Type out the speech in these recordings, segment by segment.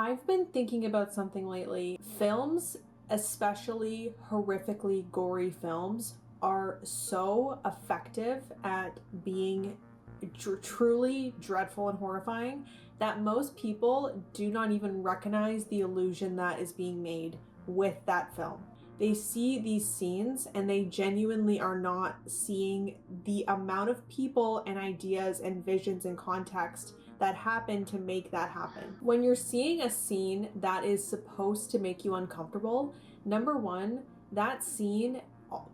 I've been thinking about something lately. Films, especially horrifically gory films, are so effective at being truly dreadful and horrifying that most people do not even recognize the illusion that is being made with that film. They see these scenes and they genuinely are not seeing the amount of people and ideas and visions and context that happen to make that happen. When you're seeing a scene that is supposed to make you uncomfortable, number one, that scene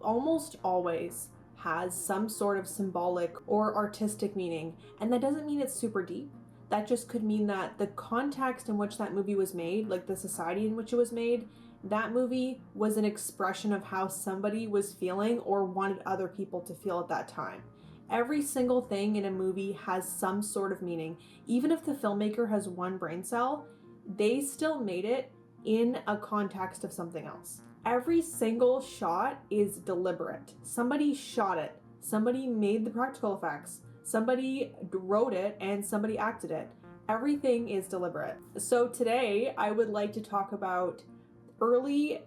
almost always has some sort of symbolic or artistic meaning. And that doesn't mean it's super deep. That just could mean that the context in which that movie was made, like the society in which it was made, that movie was an expression of how somebody was feeling or wanted other people to feel at that time. Every single thing in a movie has some sort of meaning. Even if the filmmaker has one brain cell, they still made it in a context of something else. Every single shot is deliberate. Somebody shot it. Somebody made the practical effects. Somebody wrote it and somebody acted it. Everything is deliberate. So today I would like to talk about early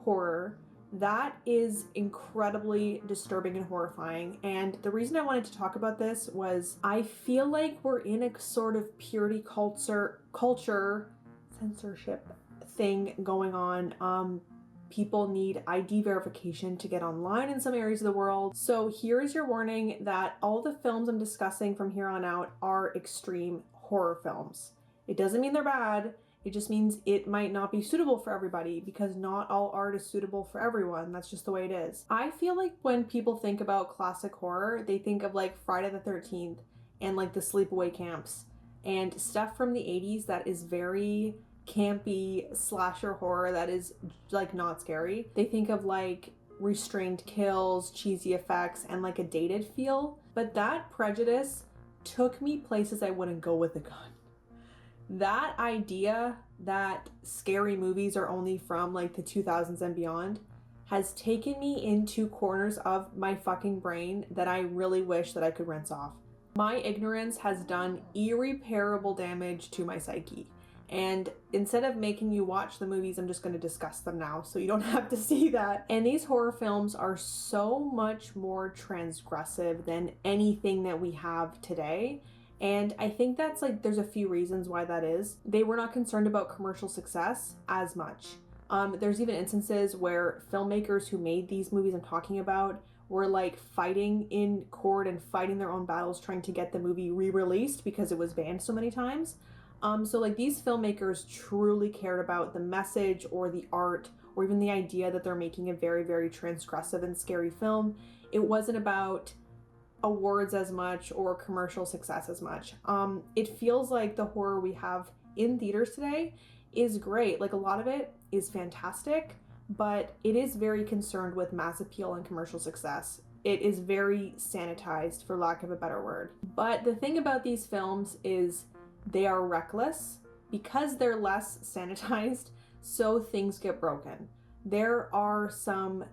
horror that is incredibly disturbing and horrifying. And the reason I wanted to talk about this was I feel like we're in a sort of purity culture censorship thing going on. People need ID verification to get online in some areas of the world. So here is your warning that all the films I'm discussing from here on out are extreme horror films. It doesn't mean they're bad. It just means it might not be suitable for everybody because not all art is suitable for everyone. That's just the way it is. I feel like when people think about classic horror, they think of like Friday the 13th and like the sleepaway camps and stuff from the 80s that is very campy slasher horror that is like not scary. They think of like restrained kills, cheesy effects, and like a dated feel. But that prejudice took me places I wouldn't go with a gun. That idea that scary movies are only from like the 2000s and beyond has taken me into corners of my fucking brain that I really wish that I could rinse off. My ignorance has done irreparable damage to my psyche. And instead of making you watch the movies, I'm just going to discuss them now so you don't have to see that. And these horror films are so much more transgressive than anything that we have today. And I think that's like, there's a few reasons why that is. They were not concerned about commercial success as much. There's even instances where filmmakers who made these movies I'm talking about were like fighting in court and fighting their own battles trying to get the movie re-released because it was banned so many times. So like these filmmakers truly cared about the message or the art or even the idea that they're making a very, very transgressive and scary film. It wasn't about awards as much or commercial success as much. It feels like the horror we have in theaters today is great. Like a lot of it is fantastic, but it is very concerned with mass appeal and commercial success. It is very sanitized, for lack of a better word. But the thing about these films is they are reckless because they're less sanitized, so things get broken. There are some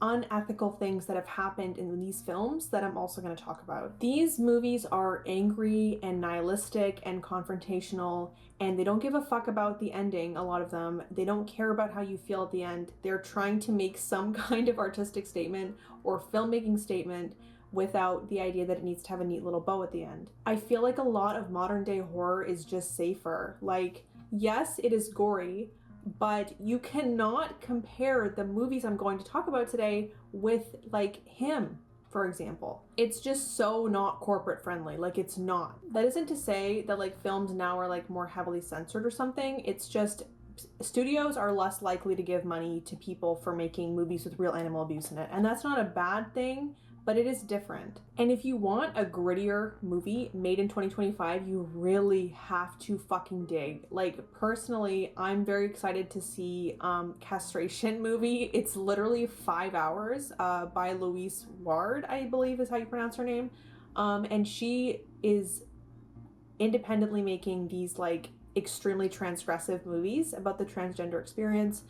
unethical things that have happened in these films that I'm also going to talk about. These movies are angry and nihilistic and confrontational, and they don't give a fuck about the ending, a lot of them. They don't care about how you feel at the end. They're trying to make some kind of artistic statement or filmmaking statement without the idea that it needs to have a neat little bow at the end. I feel like a lot of modern day horror is just safer. Like, yes, it is gory, but you cannot compare the movies I'm going to talk about today with like Him, for example. It's just so not corporate friendly. Like, it's not. That isn't to say that like films now are like more heavily censored or something. It's just studios are less likely to give money to people for making movies with real animal abuse in it. And that's not a bad thing, but it is different. And if you want a grittier movie made in 2025, you really have to fucking dig. Like, personally, I'm very excited to see Castration movie. It's literally 5 hours by Louise Ward, I believe is how you pronounce her name. And she is independently making these like extremely transgressive movies about the transgender experience.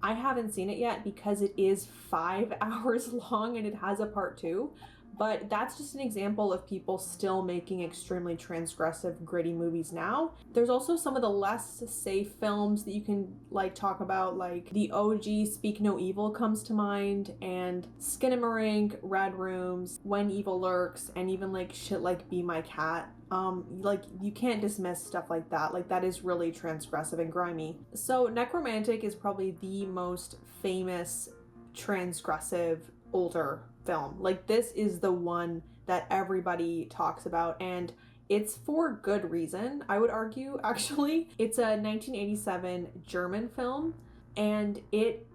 I haven't seen it yet because it is 5 hours long and it has a part 2, But that's just an example of people still making extremely transgressive, gritty movies now. There's also some of the less safe films that you can like talk about, like the OG Speak No Evil comes to mind, and Skinamarink, Red Rooms, When Evil Lurks, and even like shit like Be My Cat. Like you can't dismiss stuff like that. Like that is really transgressive and grimy. So Nekromantik is probably the most famous transgressive older film. Like this is the one that everybody talks about, and it's for good reason, I would argue. Actually, it's a 1987 German film, and it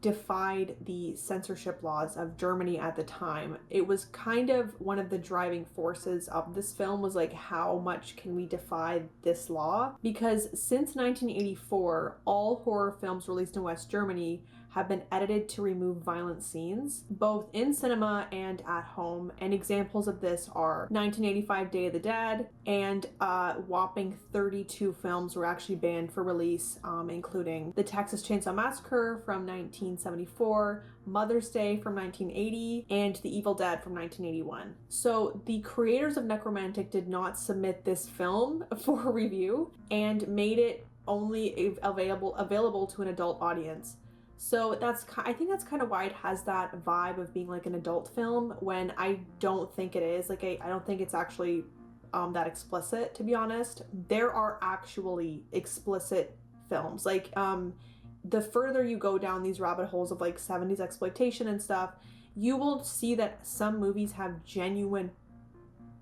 defied the censorship laws of Germany at the time. It was kind of one of the driving forces of this film, was like, how much can we defy this law? Because since 1984, all horror films released in West Germany have been edited to remove violent scenes, both in cinema and at home. And examples of this are 1985 Day of the Dead, and whopping 32 films were actually banned for release, including The Texas Chainsaw Massacre from 1974, Mother's Day from 1980, and The Evil Dead from 1981. So the creators of Nekromantik did not submit this film for review and made it only available to an adult audience. So I think that's kind of why it has that vibe of being like an adult film, when I don't think it is. Like I don't think it's actually that explicit, to be honest. There are actually explicit films. Like the further you go down these rabbit holes of like 70s exploitation and stuff, you will see that some movies have genuine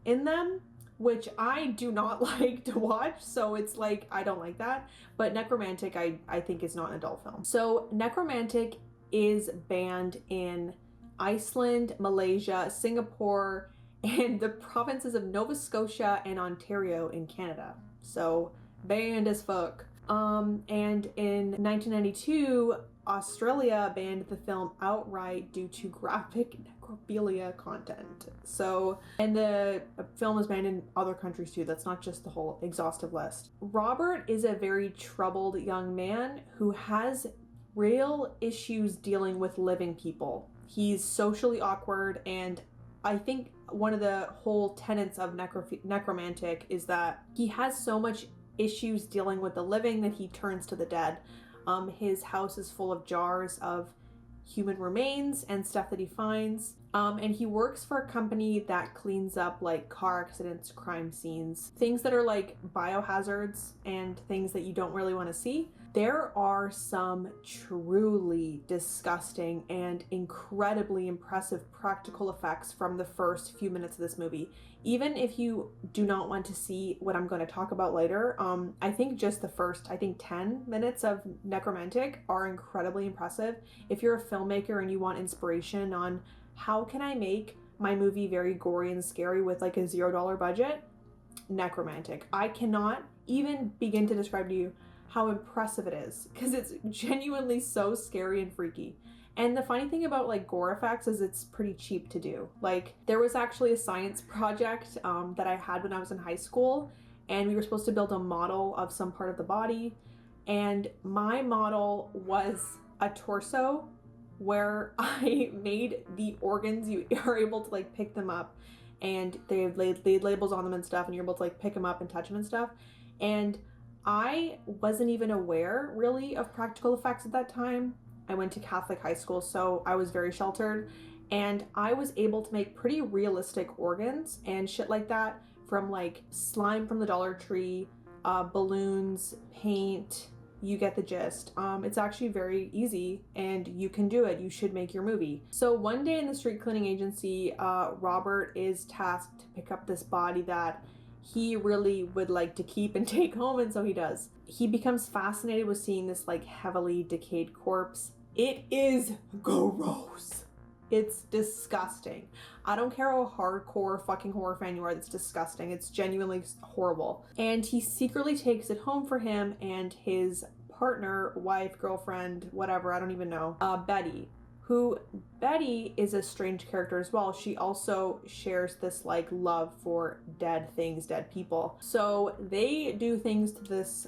in them, which I do not like to watch, so it's like, I don't like that. But Nekromantik, I think is not an adult film. So Nekromantik is banned in Iceland, Malaysia, Singapore, and the provinces of Nova Scotia and Ontario in Canada. So banned as fuck. And in 1992, Australia banned the film outright due to graphic necrophilia content. So, and the film was banned in other countries too. That's not just the whole exhaustive list. Robert is a very troubled young man who has real issues dealing with living people. He's socially awkward, and I think one of the whole tenets of Nekromantik is that he has so much issues dealing with the living that he turns to the dead. His house is full of jars of human remains and stuff that he finds. And he works for a company that cleans up like car accidents, crime scenes, things that are like biohazards and things that you don't really want to see. There are some truly disgusting and incredibly impressive practical effects from the first few minutes of this movie. Even if you do not want to see what I'm going to talk about later, I think just the first, 10 minutes of Nekromantik are incredibly impressive. If you're a filmmaker and you want inspiration on how can I make my movie very gory and scary with like a $0 budget, Nekromantik. I cannot even begin to describe to you how impressive it is, because it's genuinely so scary and freaky. And the funny thing about like gore effects is it's pretty cheap to do. Like there was actually a science project that I had when I was in high school, and we were supposed to build a model of some part of the body, and my model was a torso where I made the organs, you are able to like pick them up, and they laid labels on them and stuff, and you're able to like pick them up and touch them and stuff. And I wasn't even aware really of practical effects at that time. I went to Catholic high school, so I was very sheltered, and I was able to make pretty realistic organs and shit like that from like slime from the Dollar Tree, balloons, paint. You get the gist. It's actually very easy, and you can do it. You should make your movie. So one day in the street cleaning agency, Robert is tasked to pick up this body that he really would like to keep and take home, and so he does. He becomes fascinated with seeing this like heavily decayed corpse. It is gross. It's disgusting. I don't care how hardcore fucking horror fan you are, that's disgusting. It's genuinely horrible. And he secretly takes it home for him and his partner, wife, girlfriend, whatever, I don't even know, Betty. Betty is a strange character as well. She also shares this like love for dead things, dead people. So they do things to this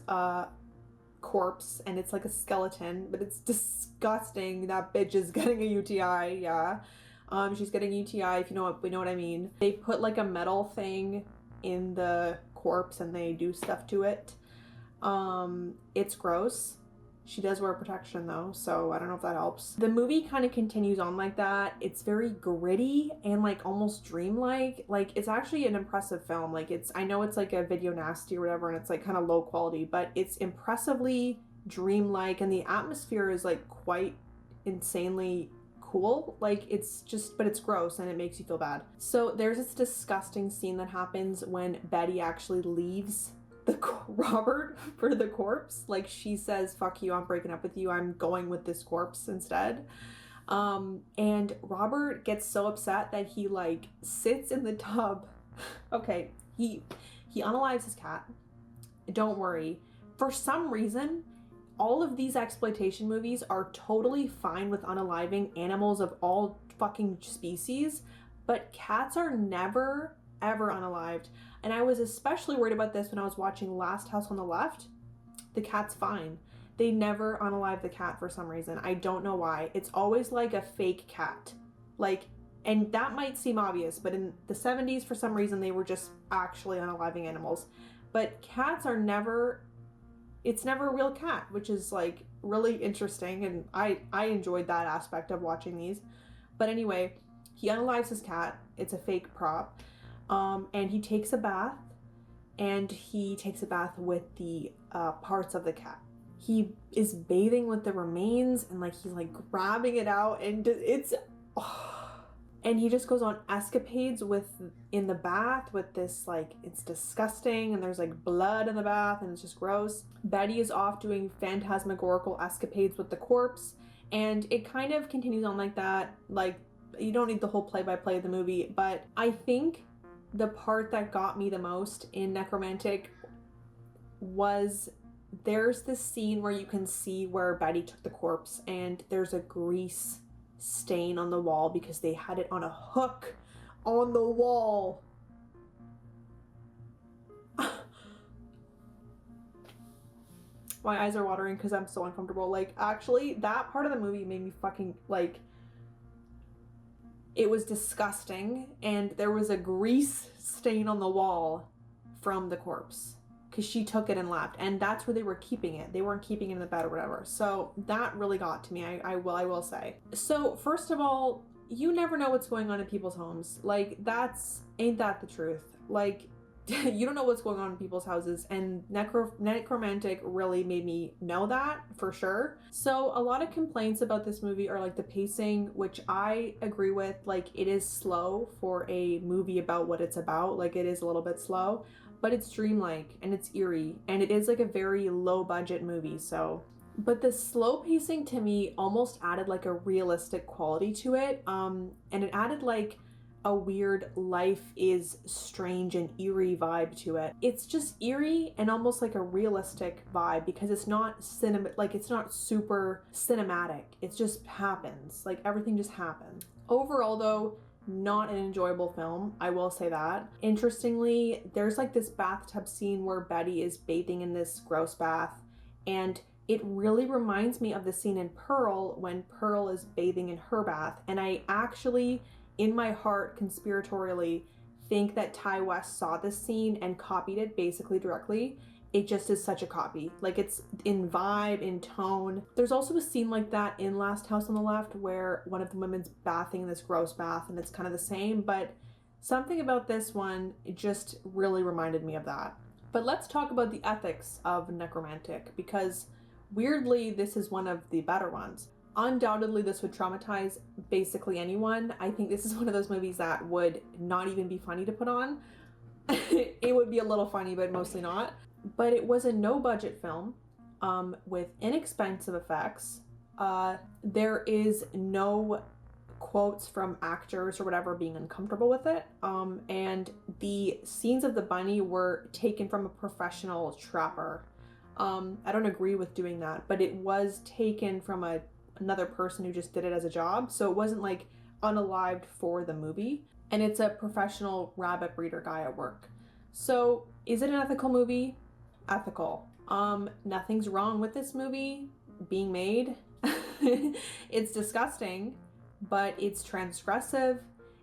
corpse, and it's like a skeleton, but it's disgusting. That bitch is getting a UTI, yeah. She's getting UTI, if you know what I mean. They put like a metal thing in the corpse and they do stuff to it. It's gross. She does wear protection though, so I don't know if that helps. The movie kind of continues on like that. It's very gritty and like almost dreamlike. Like it's actually an impressive film. Like I know it's like a video nasty or whatever and it's like kind of low quality, but it's impressively dreamlike and the atmosphere is like quite insanely cool. Like it's just, but it's gross and it makes you feel bad. So there's this disgusting scene that happens when Betty actually leaves Robert for the corpse. Like she says, fuck you, I'm breaking up with you, I'm going with this corpse instead. And Robert gets so upset that he like sits in the tub. Okay, he unalives his cat. Don't worry, for some reason all of these exploitation movies are totally fine with unaliving animals of all fucking species, but cats are never ever unalived. And I was especially worried about this when I was watching Last House on the Left. The cat's fine. They never unalive the cat for some reason. I don't know why. It's always like a fake cat. Like, and that might seem obvious, but in the 70s, for some reason, they were just actually unaliving animals. But cats are never, it's never a real cat, which is like really interesting. And I enjoyed that aspect of watching these. But anyway, he unalives his cat. It's a fake prop. And he takes a bath, and he takes a bath with the parts of the cat. He is bathing with the remains, and like he's like grabbing it out, and it's, and he just goes on escapades in the bath with this, like, it's disgusting, and there's like blood in the bath, and it's just gross. Betty is off doing phantasmagorical escapades with the corpse, and it kind of continues on like that. Like, you don't need the whole play-by-play of the movie, but I think the part that got me the most in Nekromantik was there's this scene where you can see where Betty took the corpse and there's a grease stain on the wall because they had it on a hook on the wall. My eyes are watering because I'm so uncomfortable. Like, actually, that part of the movie made me fucking, like, it was disgusting, and there was a grease stain on the wall from the corpse because she took it and left, and that's where they were keeping it. They weren't keeping it in the bed or whatever. So that really got to me, I will say. So first of all, you never know what's going on in people's homes. Like, ain't that the truth? Like, you don't know what's going on in people's houses, and Nekromantik really made me know that for sure. So a lot of complaints about this movie are like the pacing, which I agree with. Like, it is slow for a movie about what it's about. Like, it is a little bit slow, but it's dreamlike and it's eerie, and it is like a very low budget movie. So, but the slow pacing to me almost added like a realistic quality to it, and it added like a weird life is strange and eerie vibe to it. It's just eerie and almost like a realistic vibe because it's not it's not super cinematic. It just happens. Like, everything just happens. Overall though, not an enjoyable film, I will say that. Interestingly, there's like this bathtub scene where Betty is bathing in this gross bath, and it really reminds me of the scene in Pearl when Pearl is bathing in her bath. And I actually, in my heart, conspiratorially think that Ty West saw this scene and copied it basically directly. It just is such a copy. Like, it's in vibe, in tone. There's also a scene like that in Last House on the Left where one of the women's bathing in this gross bath, and it's kind of the same, but something about this one, it just really reminded me of that. But let's talk about the ethics of Nekromantik, because weirdly, this is one of the better ones. Undoubtedly, this would traumatize basically anyone. I think this is one of those movies that would not even be funny to put on. It would be a little funny, but mostly not. But it was a no-budget film with inexpensive effects. There is no quotes from actors or whatever being uncomfortable with it. And the scenes of the bunny were taken from a professional trapper. I don't agree with doing that, but it was taken from another person who just did it as a job. So it wasn't like unalived for the movie. And it's a professional rabbit breeder guy at work. So is it an ethical movie? Ethical. Nothing's wrong with this movie being made. It's disgusting. but it's transgressive.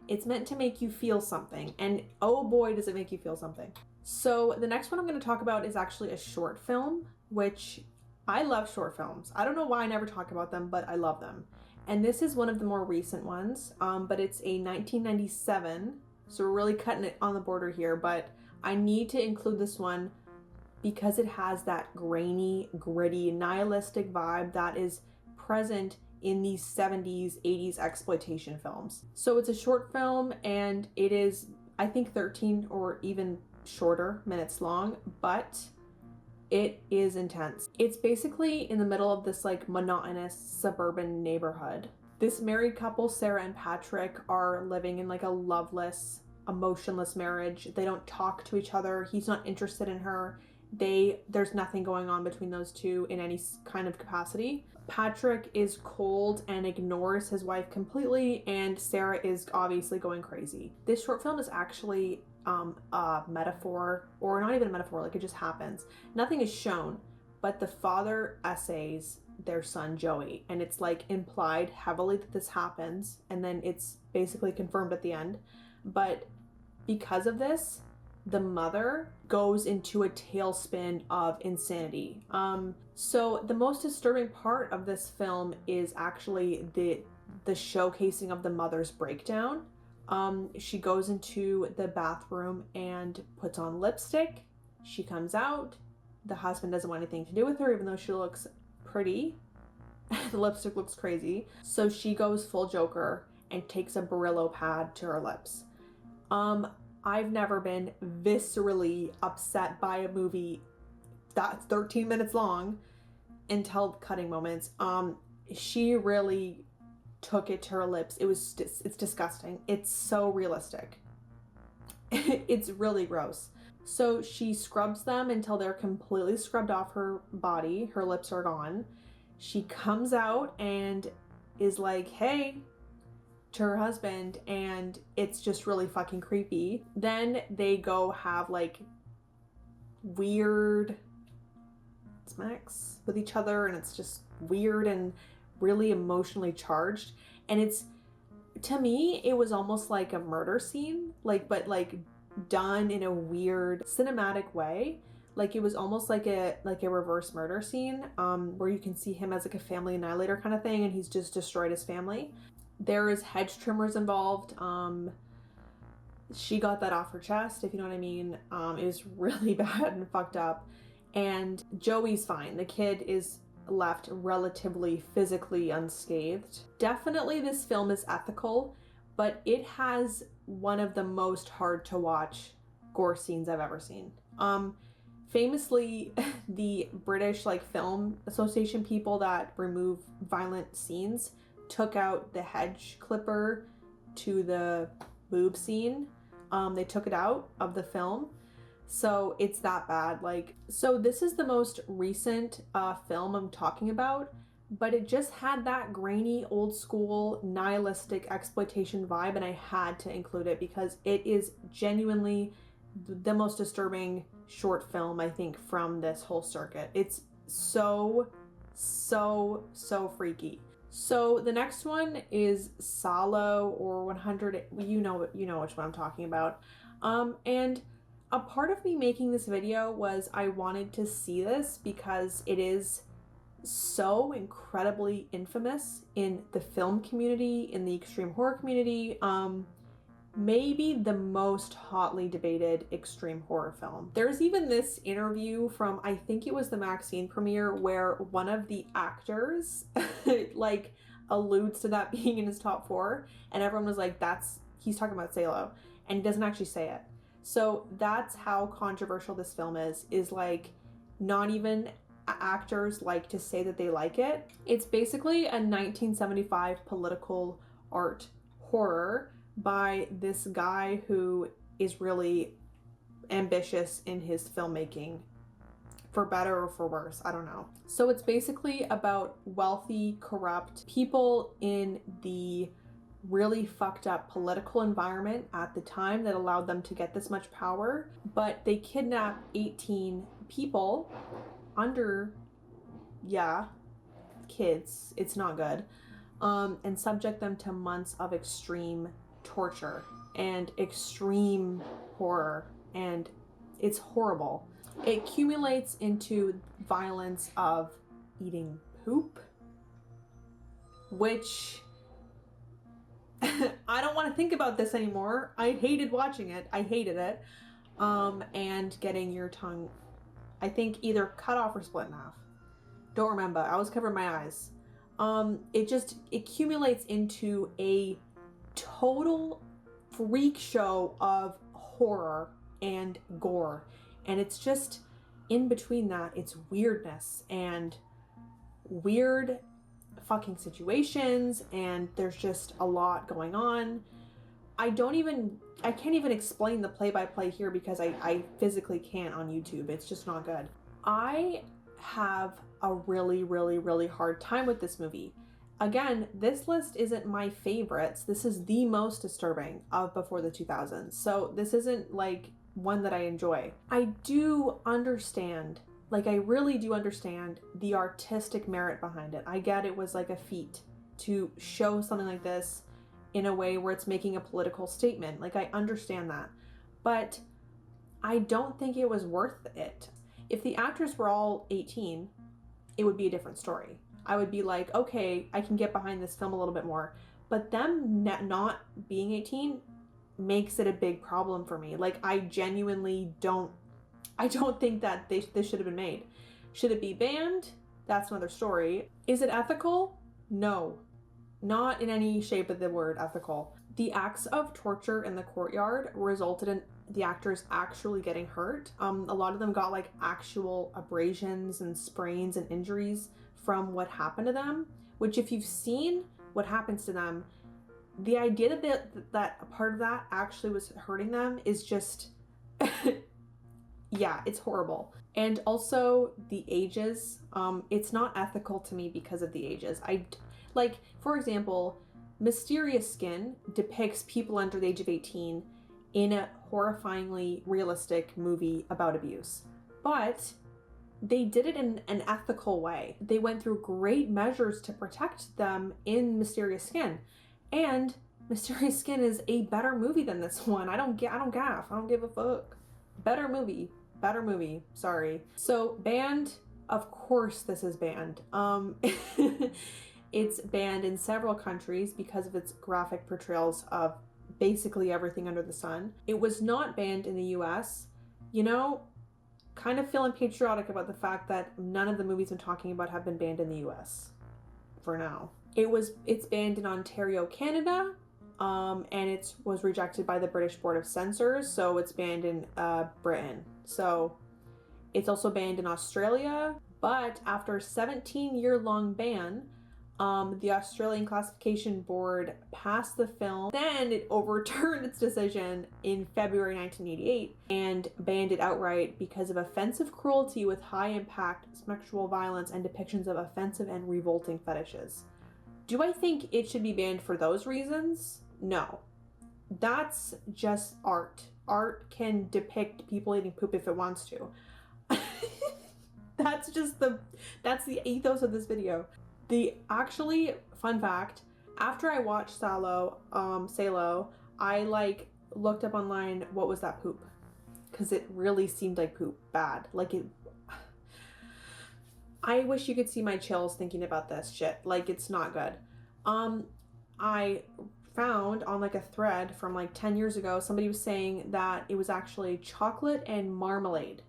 It's meant to make you feel something, and oh boy does it make you feel something. So the next one I'm going to talk about is actually a short film, which I love short films. I don't know why I never talk about them, but I love them. And this is one of the more recent ones, but it's a 1997, so we're really cutting it on the border here, but I need to include this one because it has that grainy, gritty, nihilistic vibe that is present in these 70s, 80s exploitation films. So it's a short film, and it is, I think, 13 or even shorter minutes long, but it is intense. It's basically in the middle of this like monotonous suburban neighborhood. This married couple, Sarah and Patrick, are living in like a loveless, emotionless marriage. They don't talk to each other. He's not interested in her. There's nothing going on between those two in any kind of capacity. Patrick is cold and ignores his wife completely, and Sarah is obviously going crazy. This short film is actually a metaphor, or not even a metaphor, like it just happens. Nothing is shown, but the father essays their son Joey, and it's like implied heavily that this happens, and then it's basically confirmed at the end. But because of this, the mother goes into a tailspin of insanity. So the most disturbing part of this film is actually the showcasing of the mother's breakdown. She goes into the bathroom and puts on lipstick. She comes out. The husband doesn't want anything to do with her, even though she looks pretty. The lipstick looks crazy. So she goes full Joker and takes a Brillo pad to her lips. I've never been viscerally upset by a movie that's 13 minutes long until cutting moments. She really took it to her lips. It's disgusting. It's so realistic. It's really gross. So she scrubs them until they're completely scrubbed off her body. Her lips are gone. She comes out and is like, hey, to her husband, and it's just really fucking creepy. Then they go have like weird smacks with each other, and it's just weird and really emotionally charged. And it's, to me, it was almost like a murder scene, but done in a weird cinematic way. Like it was almost like a reverse murder scene, where you can see him as like a family annihilator kind of thing, and he's just destroyed his family. There is hedge trimmers involved. She got that off her chest, if you know what I mean. It was really bad and fucked up. And Joey's fine. The kid is left relatively physically unscathed. Definitely this film is ethical, but it has one of the most hard to watch gore scenes I've ever seen. Famously, the British Film Association people that remove violent scenes took out the hedge clipper to the boob scene. They took it out of the film. So it's that bad. So this is the most recent film I'm talking about, but it just had that grainy, old school, nihilistic exploitation vibe, and I had to include it because it is genuinely the most disturbing short film, I think, from this whole circuit. It's so freaky. So the next one is Salo, or 100, you know which one I'm talking about. And a part of me making this video was I wanted to see this because it is so incredibly infamous in the film community, in the extreme horror community. Maybe the most hotly debated extreme horror film. There's even this interview from, I think it was the Maxine premiere, where one of the actors alludes to that being in his top 4, and everyone was like, he's talking about Salo, and he doesn't actually say it. So that's how controversial this film is not even actors like to say that they like it. It's basically a 1975 political art horror by this guy who is really ambitious in his filmmaking, for better or for worse, I don't know. So it's basically about wealthy, corrupt people in the really fucked up political environment at the time that allowed them to get this much power, but they kidnap 18 people kids. It's not good. and subject them to months of extreme torture and extreme horror, and it's horrible. It accumulates into violence of eating poop, which I don't want to think about this anymore. I hated watching it. I hated it. And getting your tongue, I think, either cut off or split in half. Don't remember. I was covering my eyes. It just accumulates into a total freak show of horror and gore. And it's just in between that, it's weirdness and weird fucking situations, and there's just a lot going on. I can't even explain the play-by-play here because I physically can't on YouTube. It's just not good. I have a really, really, really hard time with this movie. Again, this list isn't my favorites. This is the most disturbing of before the 2000s. So this isn't like one that I enjoy. I do understand, like I really do understand the artistic merit behind it. I get it was like a feat to show something like this in a way where it's making a political statement. Like I understand that, but I don't think it was worth it. If the actors were all 18, it would be a different story. I would be like, okay, I can get behind this film a little bit more, but them not being 18 makes it a big problem for me. Like I genuinely don't think that this should have been made. Should it be banned? That's another story. Is it ethical? No, not in any shape of the word ethical. The acts of torture in the courtyard resulted in the actors actually getting hurt. A lot of them got like actual abrasions and sprains and injuries from what happened to them, which if you've seen what happens to them, the idea that a part of that actually was hurting them is just, yeah, it's horrible. And also the ages, it's not ethical to me because of the ages. Like, for example, Mysterious Skin depicts people under the age of 18 in a horrifyingly realistic movie about abuse. But they did it in an ethical way. They went through great measures to protect them in Mysterious Skin. And Mysterious Skin is a better movie than this one. I don't gaff. I don't give a fuck. Better movie. Sorry. So banned, of course this is banned. It's banned in several countries because of its graphic portrayals of basically everything under the sun. It was not banned in the US. You know, kind of feeling patriotic about the fact that none of the movies I'm talking about have been banned in the US for now. It's banned in Ontario, Canada, and it was rejected by the British Board of Censors, so it's banned in Britain. So it's also banned in Australia, but after a 17-year-long ban, the Australian Classification Board passed the film. Then it overturned its decision in February 1988 and banned it outright because of offensive cruelty with high impact sexual violence and depictions of offensive and revolting fetishes. Do I think it should be banned for those reasons? No. That's just art. Art can depict people eating poop if it wants to. That's the ethos of this video. Fun fact, after I watched Salo, I looked up online what was that poop, because it really seemed like poop, bad. I wish you could see my chills thinking about this shit. Like, it's not good. I found on a thread from 10 years ago, somebody was saying that it was actually chocolate and marmalade.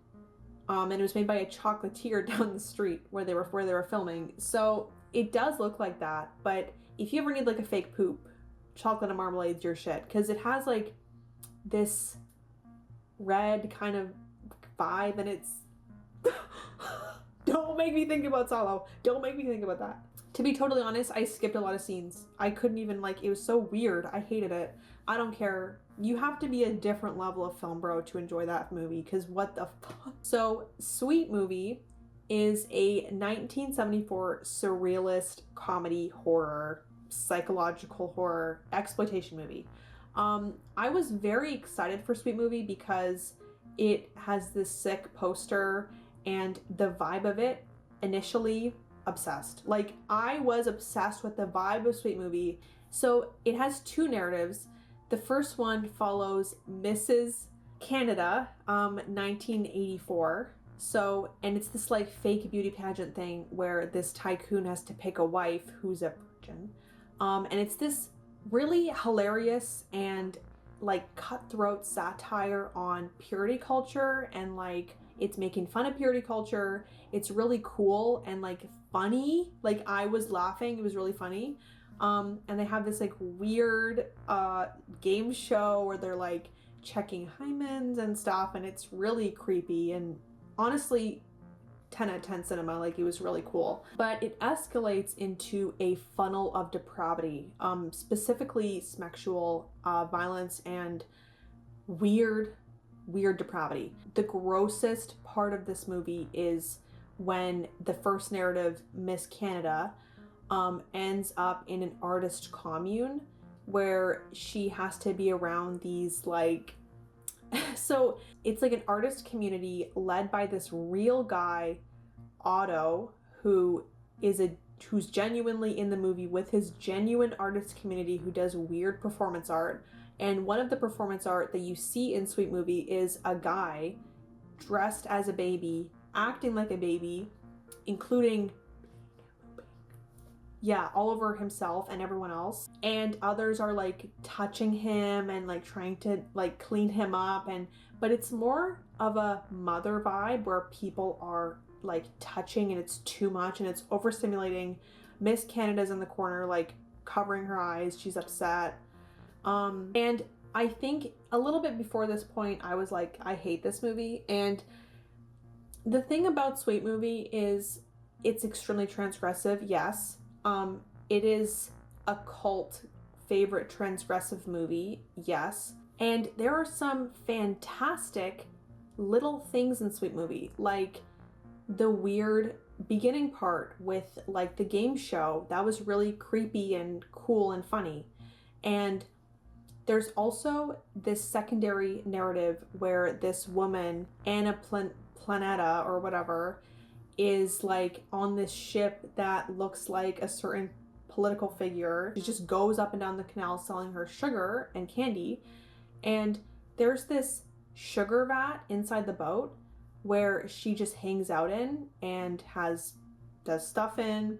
And it was made by a chocolatier down the street where they were filming. So it does look like that, but if you ever need a fake poop, chocolate and marmalade's your shit, because it has this red kind of vibe, and it's don't make me think about Salo. Don't make me think about that. To be totally honest, I skipped a lot of scenes. I couldn't even it was so weird. I hated it. I don't care. You have to be a different level of film bro to enjoy that movie, because what the fuck? So Sweet Movie is a 1974 surrealist comedy horror, psychological horror, exploitation movie. I was very excited for Sweet Movie because it has this sick poster, and the vibe of it initially obsessed. Like, I was obsessed with the vibe of Sweet Movie. So it has two narratives. The first one follows Mrs. Canada, 1984. So, and it's this like fake beauty pageant thing where this tycoon has to pick a wife who's a virgin. And it's this really hilarious and like cutthroat satire on purity culture, and like it's making fun of purity culture. It's really cool and like funny. Like, I was laughing. It was really funny. And they have this like weird game show where they're like checking hymens and stuff, and it's really creepy, and honestly 10 out of 10 cinema. Like, it was really cool. But it escalates into a funnel of depravity, specifically sexual violence and weird depravity. The grossest part of this movie is when the first narrative, Miss Canada, ends up in an artist commune where she has to be around these like so it's like an artist community led by this real guy, Otto, who's genuinely in the movie with his genuine artist community who does weird performance art. And one of the performance art that you see in Sweet Movie is a guy dressed as a baby, acting like a baby, including all over himself and everyone else. And others are like touching him and like trying to like clean him up, but it's more of a mother vibe where people are like touching and it's too much and it's overstimulating. Miss Canada's in the corner like covering her eyes. She's upset. And I think a little bit before this point I was like, I hate this movie. And the thing about Sweet Movie is it's extremely transgressive, yes. It is a cult favorite transgressive movie, yes. And there are some fantastic little things in Sweet Movie, like the weird beginning part with like the game show. That was really creepy and cool and funny. And there's also this secondary narrative where this woman, Anna Planeta or whatever, is like on this ship that looks like a certain political figure. She just goes up and down the canal selling her sugar and candy. And there's this sugar vat inside the boat where she just hangs out in and does stuff in,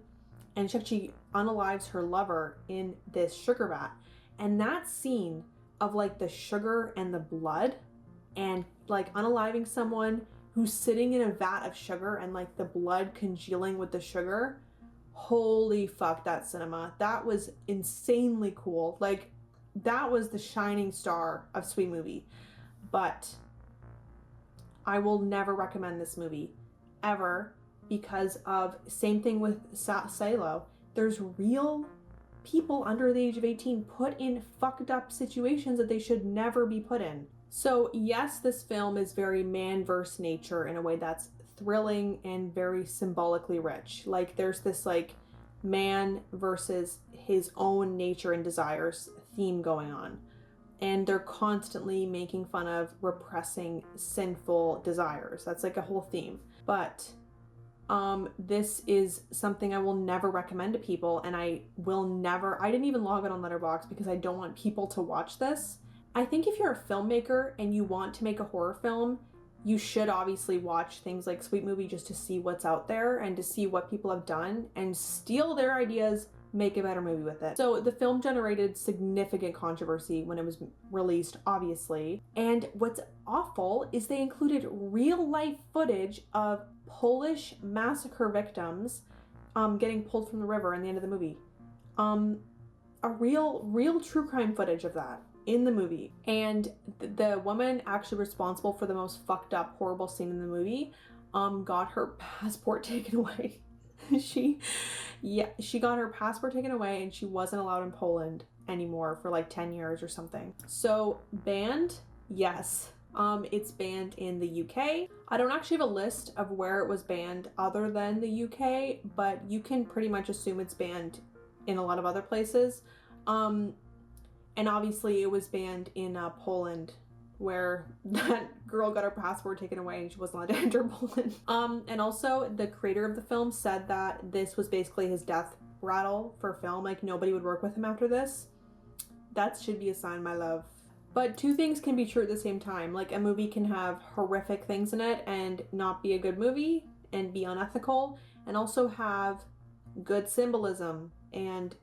and she unalives her lover in this sugar vat. And that scene of like the sugar and the blood and like unaliving someone who's sitting in a vat of sugar and like the blood congealing with the sugar, holy fuck, that cinema. That was insanely cool. Like, that was the shining star of Sweet Movie. But I will never recommend this movie ever, because of same thing with Salo. There's real people under the age of 18 put in fucked up situations that they should never be put in. So yes, this film is very man versus nature in a way that's thrilling and very symbolically rich. Like, there's this like man versus his own nature and desires theme going on. And they're constantly making fun of repressing sinful desires. That's like a whole theme. But this is something I will never recommend to people, and I didn't even log it on Letterboxd because I don't want people to watch this. I think if you're a filmmaker and you want to make a horror film, you should obviously watch things like Sweet Movie just to see what's out there and to see what people have done and steal their ideas, make a better movie with it. So the film generated significant controversy when it was released, obviously. And what's awful is they included real life footage of Polish massacre victims getting pulled from the river in the end of the movie. A real true crime footage of that in the movie. And the woman actually responsible for the most fucked up, horrible scene in the movie got her passport taken away. She got her passport taken away and she wasn't allowed in Poland anymore for like 10 years or something. So banned, yes. It's banned in the UK. I don't actually have a list of where it was banned other than the UK, but you can pretty much assume it's banned in a lot of other places. And obviously it was banned in Poland where that girl got her passport taken away and she wasn't allowed to enter Poland. And also the creator of the film said that this was basically his death rattle for film. Like, nobody would work with him after this. That should be a sign, my love. But two things can be true at the same time. Like, a movie can have horrific things in it and not be a good movie and be unethical, and also have good symbolism and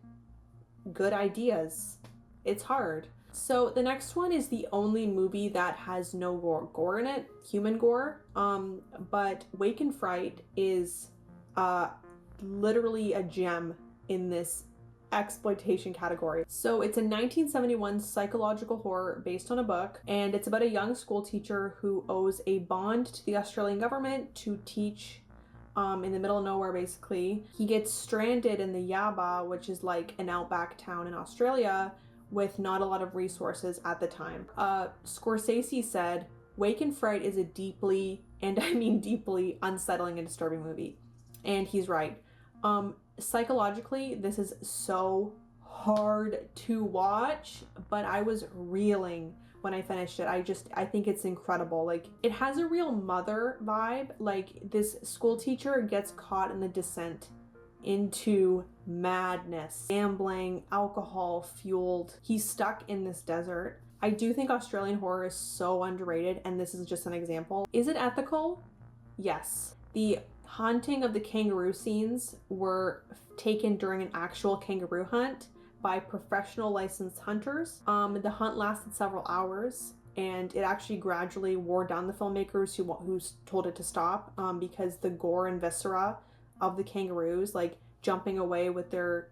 good ideas. It's hard. So the next one is the only movie that has no gore in it, human gore. But Wake and Fright is literally a gem in this exploitation category. So it's a 1971 psychological horror based on a book, and it's about a young school teacher who owes a bond to the Australian government to teach in the middle of nowhere, basically. He gets stranded in the Yaba, which is like an outback town in Australia with not a lot of resources at the time. Scorsese said, Wake and Fright is a deeply, and I mean deeply, unsettling and disturbing movie. And he's right. Psychologically, this is so hard to watch, but I was reeling when I finished it. I think it's incredible. Like, it has a real Mother vibe. Like, this school teacher gets caught in the descent into madness, gambling, alcohol fueled. He's stuck in this desert. I do think Australian horror is so underrated, and this is just an example. Is it ethical? Yes. The haunting of the kangaroo scenes were taken during an actual kangaroo hunt by professional licensed hunters. The hunt lasted several hours, and it actually gradually wore down the filmmakers who told it to stop, because the gore and viscera of the kangaroos, like jumping away with their,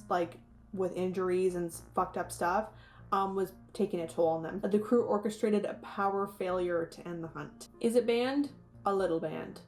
like, with injuries and fucked up stuff, was taking a toll on them. The crew orchestrated a power failure to end the hunt. Is it banned? A little banned.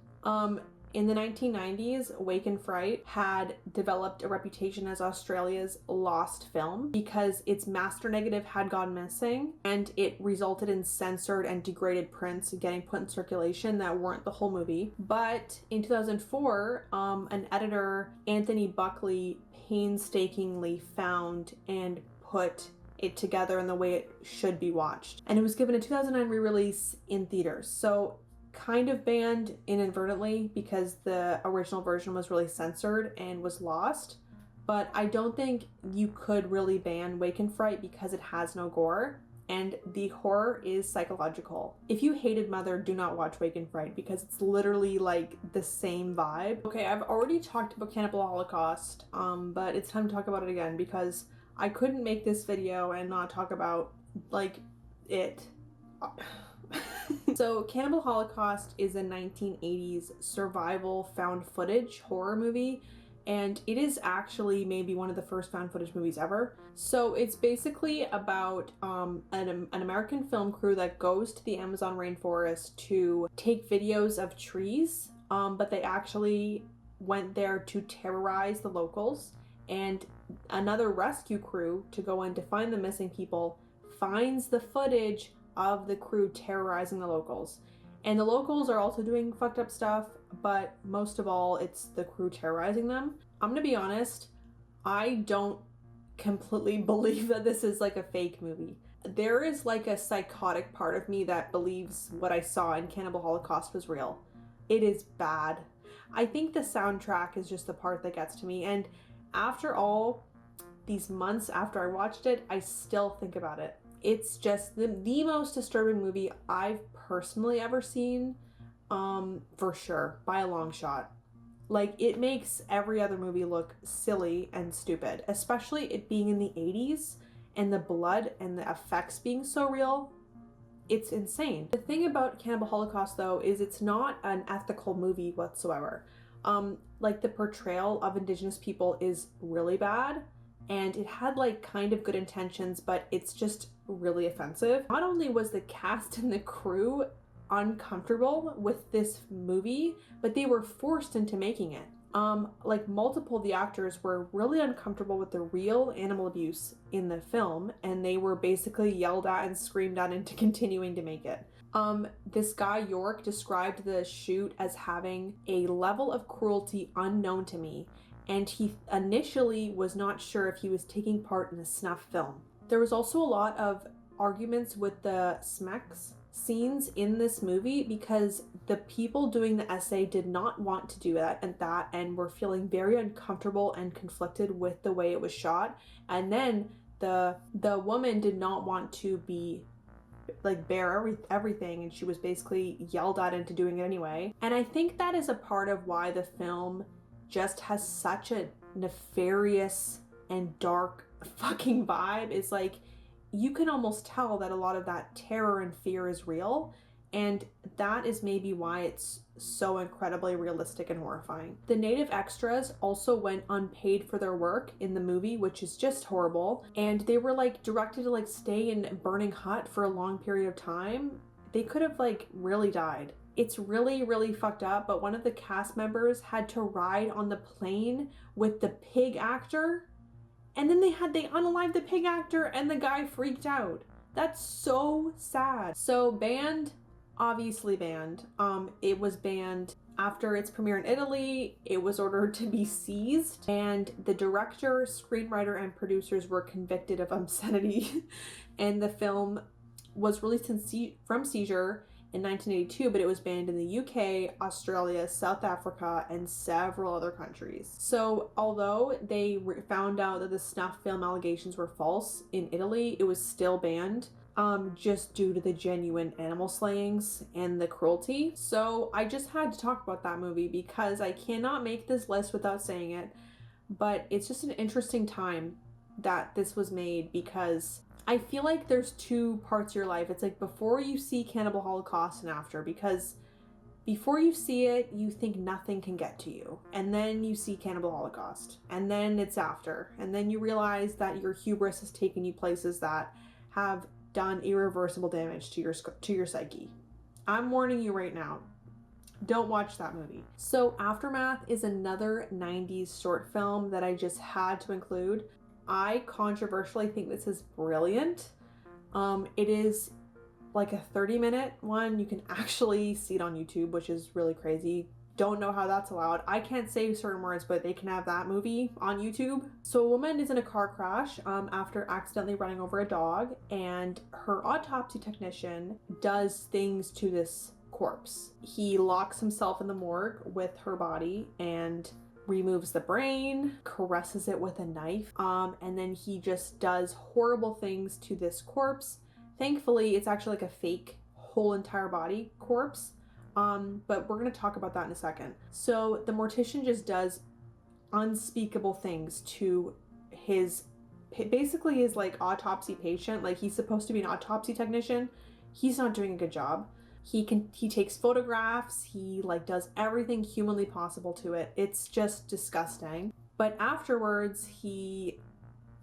In the 1990s, Wake and Fright had developed a reputation as Australia's lost film because its master negative had gone missing, and it resulted in censored and degraded prints getting put in circulation that weren't the whole movie. But in 2004, an editor, Anthony Buckley, painstakingly found and put it together in the way it should be watched. And it was given a 2009 re-release in theaters. So kind of banned inadvertently because the original version was really censored and was lost. But I don't think you could really ban Wake and Fright because it has no gore, and the horror is psychological. If you hated Mother, do not watch Wake and Fright because it's literally like the same vibe. Okay, I've already talked about Cannibal Holocaust, but it's time to talk about it again because I couldn't make this video and not talk about, like, it. So Cannibal Holocaust is a 1980s survival found footage horror movie, and it is actually maybe one of the first found footage movies ever. So it's basically about an American film crew that goes to the Amazon rainforest to take videos of trees, but they actually went there to terrorize the locals, and another rescue crew to go in to find the missing people finds the footage of the crew terrorizing the locals. And the locals are also doing fucked up stuff, but most of all, it's the crew terrorizing them. I'm gonna be honest, I don't completely believe that this is like a fake movie. There is like a psychotic part of me that believes what I saw in Cannibal Holocaust was real. It is bad. I think the soundtrack is just the part that gets to me, and after all these months after I watched it, I still think about it. It's just the most disturbing movie I've personally ever seen, for sure, by a long shot. Like, it makes every other movie look silly and stupid, especially it being in the 80s and the blood and the effects being so real. It's insane. The thing about Cannibal Holocaust, though, is it's not an ethical movie whatsoever. Like, the portrayal of Indigenous people is really bad, and it had like kind of good intentions, but it's just really offensive. Not only was the cast and the crew uncomfortable with this movie, but they were forced into making it. Like, multiple of the actors were really uncomfortable with the real animal abuse in the film, and they were basically yelled at and screamed at into continuing to make it. This guy York described the shoot as having a level of cruelty unknown to me, and he initially was not sure if he was taking part in a snuff film. There was also a lot of arguments with the SMECs scenes in this movie because the people doing the essay did not want to do that and were feeling very uncomfortable and conflicted with the way it was shot. And then the woman did not want to be like bear everything, and she was basically yelled at into doing it anyway. And I think that is a part of why the film just has such a nefarious and dark fucking vibe. Is like, you can almost tell that a lot of that terror and fear is real, and that is maybe why it's so incredibly realistic and horrifying. The native extras also went unpaid for their work in the movie, which is just horrible, and they were like directed to like stay in burning hut for a long period of time. They could have like really died. It's really, really fucked up, but one of the cast members had to ride on the plane with the pig actor, and then they unalived the pig actor, and the guy freaked out. That's so sad. So banned, obviously banned. It was banned after its premiere in Italy. It was ordered to be seized, and the director, screenwriter, and producers were convicted of obscenity. And the film was released from seizure in 1982, but it was banned in the UK, Australia, South Africa, and several other countries. So although they found out that the snuff film allegations were false in Italy, it was still banned, just due to the genuine animal slayings and the cruelty. So I just had to talk about that movie because I cannot make this list without saying it, but it's just an interesting time that this was made, because I feel like there's two parts of your life. It's like before you see Cannibal Holocaust and after, because before you see it, you think nothing can get to you. And then you see Cannibal Holocaust. And then it's after. And then you realize that your hubris has taken you places that have done irreversible damage to your psyche. I'm warning you right now. Don't watch that movie. So Aftermath is another 90s short film that I just had to include. I controversially think this is brilliant. It is like a 30-minute one. You can actually see it on YouTube, which is really crazy. Don't know how that's allowed. I can't say certain words, but they can have that movie on YouTube. So a woman is in a car crash after accidentally running over a dog, and her autopsy technician does things to this corpse. He locks himself in the morgue with her body and removes the brain, caresses it with a knife, and then he just does horrible things to this corpse. Thankfully, it's actually like a fake whole entire body corpse, but we're going to talk about that in a second. So the mortician just does unspeakable things to basically his like autopsy patient. Like, he's supposed to be an autopsy technician. He's not doing a good job. He takes photographs, he like does everything humanly possible to it. It's just disgusting. But afterwards, he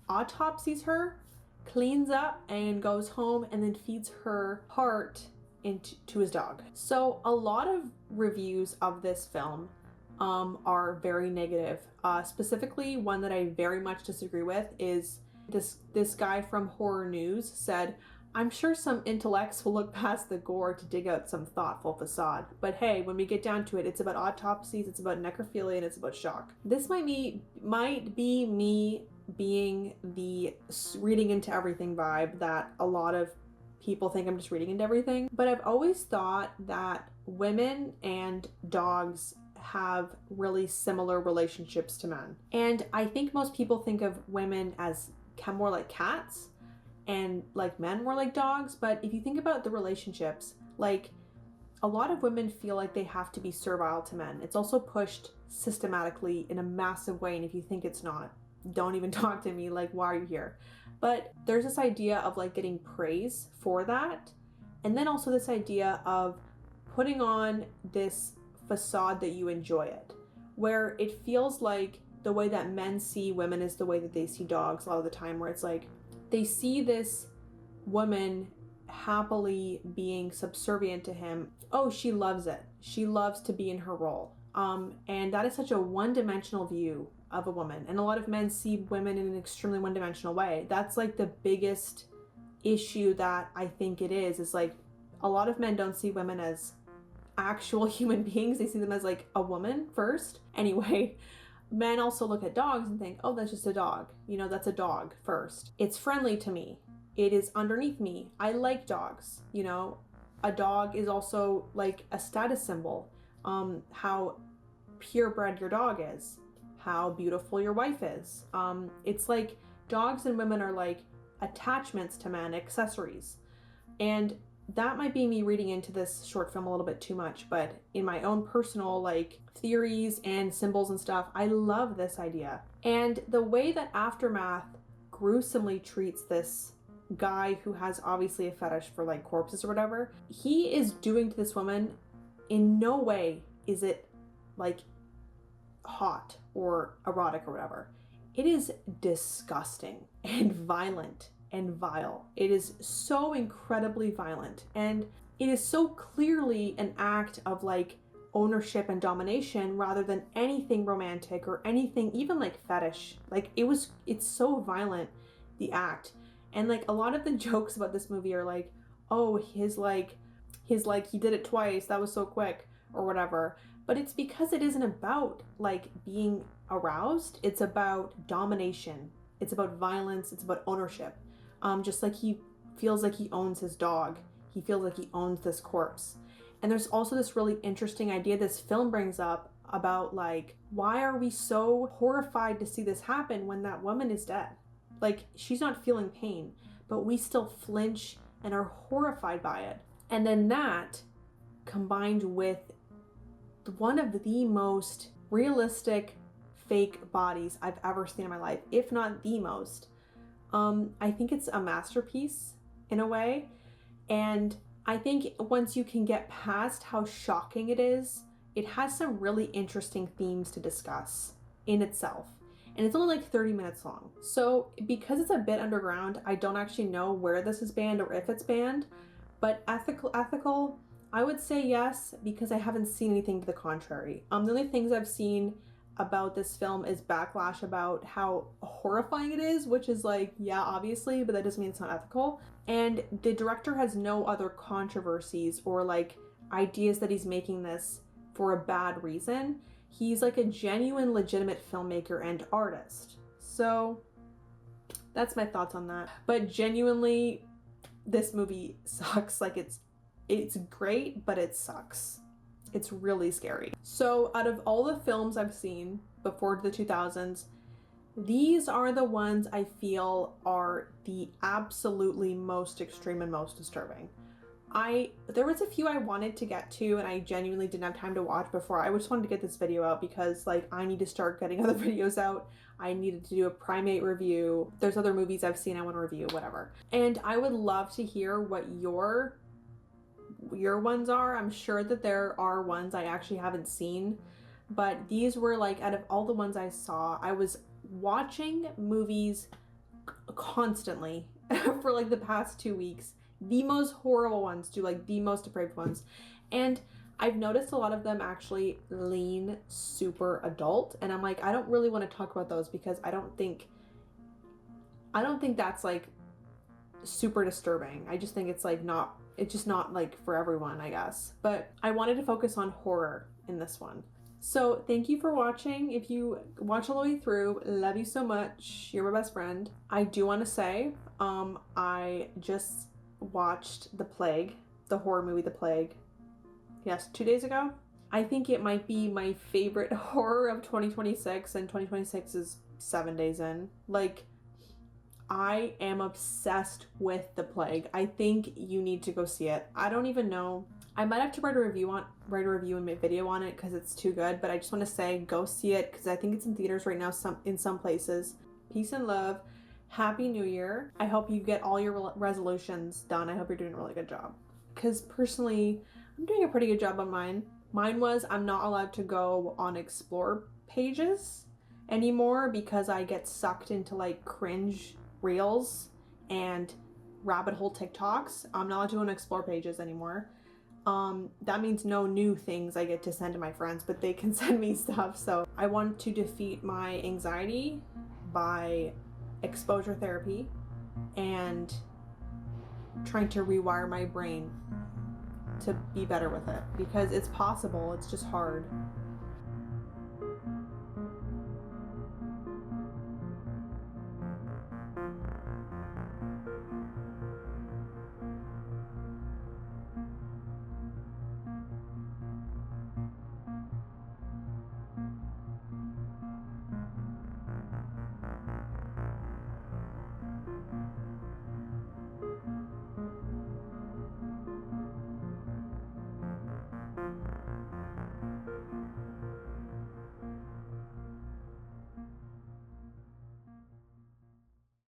autopsies her, cleans up, and goes home, and then feeds her heart to his dog. So a lot of reviews of this film are very negative. Specifically, one that I very much disagree with is this guy from Horror News said, "I'm sure some intellects will look past the gore to dig out some thoughtful facade. But hey, when we get down to it, it's about autopsies, it's about necrophilia, and it's about shock." This might be me being the reading into everything vibe that a lot of people think I'm just reading into everything. But I've always thought that women and dogs have really similar relationships to men. And I think most people think of women as more like cats, and like men more like dogs. But if you think about the relationships, like a lot of women feel like they have to be servile to men. It's also pushed systematically in a massive way, and if you think it's not, don't even talk to me. Like, why are you here? But there's this idea of like getting praise for that, and then also this idea of putting on this facade that you enjoy it, where it feels like the way that men see women is the way that they see dogs a lot of the time, where it's like they see this woman happily being subservient to him. Oh, she loves it. She loves to be in her role. And that is such a one-dimensional view of a woman. And a lot of men see women in an extremely one-dimensional way. That's like the biggest issue that I think it is like a lot of men don't see women as actual human beings. They see them as like a woman first. Anyway, men also look at dogs and think, oh, that's just a dog. You know, that's a dog first. It's friendly to me. It is underneath me. I like dogs, you know. A dog is also like a status symbol. How purebred your dog is, how beautiful your wife is. It's like dogs and women are like attachments to men, accessories. And that might be me reading into this short film a little bit too much, but in my own personal like theories and symbols and stuff, I love this idea. And the way that Aftermath gruesomely treats this guy who has obviously a fetish for like corpses or whatever, he is doing to this woman, in no way is it like hot or erotic or whatever. It is disgusting and violent and vile. It is so incredibly violent, and it is so clearly an act of like ownership and domination rather than anything romantic or anything even like fetish. Like it's so violent, the act. And like a lot of the jokes about this movie are like, oh, his he did it twice, that was so quick or whatever. But it's because it isn't about like being aroused. It's about domination. It's about violence. It's about ownership. Just like he feels like he owns his dog. He feels like he owns this corpse. And there's also this really interesting idea this film brings up about like, why are we so horrified to see this happen when that woman is dead? Like, she's not feeling pain, but we still flinch and are horrified by it. And then that combined with one of the most realistic fake bodies I've ever seen in my life, if not the most. I think it's a masterpiece in a way. And I think once you can get past how shocking it is, it has some really interesting themes to discuss in itself. And it's only like 30 minutes long. So because it's a bit underground, I don't actually know where this is banned or if it's banned. But ethical, I would say yes, because I haven't seen anything to the contrary. The only things I've seen about this film is backlash about how horrifying it is, which is like, yeah, obviously, but that doesn't mean it's not ethical. And the director has no other controversies or like ideas that he's making this for a bad reason. He's like a genuine, legitimate filmmaker and artist. So that's my thoughts on that. But genuinely, this movie sucks. Like it's great, but it sucks. It's really scary. So out of all the films I've seen before the 2000s, these are the ones I feel are the absolutely most extreme and most disturbing. There was a few I wanted to get to and I genuinely didn't have time to watch before. I just wanted to get this video out because like I need to start getting other videos out. I needed to do a primate review. There's other movies I've seen I want to review, whatever. And I would love to hear what your ones are. I'm sure that there are ones I actually haven't seen, but these were like, out of all the ones I saw, I was watching movies constantly for like the past 2 weeks. The most horrible ones to like the most depraved ones. And I've noticed a lot of them actually lean super adult. And I'm like, I don't really want to talk about those because I don't think that's like super disturbing. I just think it's like it's just not like for everyone, I guess. But I wanted to focus on horror in this one. So thank you for watching. If you watch all the way through, love you so much. You're my best friend. I do want to say, I just watched The Plague, the horror movie The Plague. Yes, 2 days ago. I think it might be my favorite horror of 2026, and 2026 is 7 days in. Like, I am obsessed with The Plague. I think you need to go see it. I don't even know. I might have to write a review and make a video on it because it's too good, but I just want to say go see it because I think it's in theaters right now in some places. Peace and love. Happy New Year. I hope you get all your resolutions done. I hope you're doing a really good job. Because personally, I'm doing a pretty good job on mine. Mine was I'm not allowed to go on explore pages anymore because I get sucked into like cringe reels and rabbit hole TikToks. I'm not allowed to go on explore pages anymore. That means no new things I get to send to my friends, but they can send me stuff. So I want to defeat my anxiety by exposure therapy and trying to rewire my brain to be better with it because it's possible. It's just hard.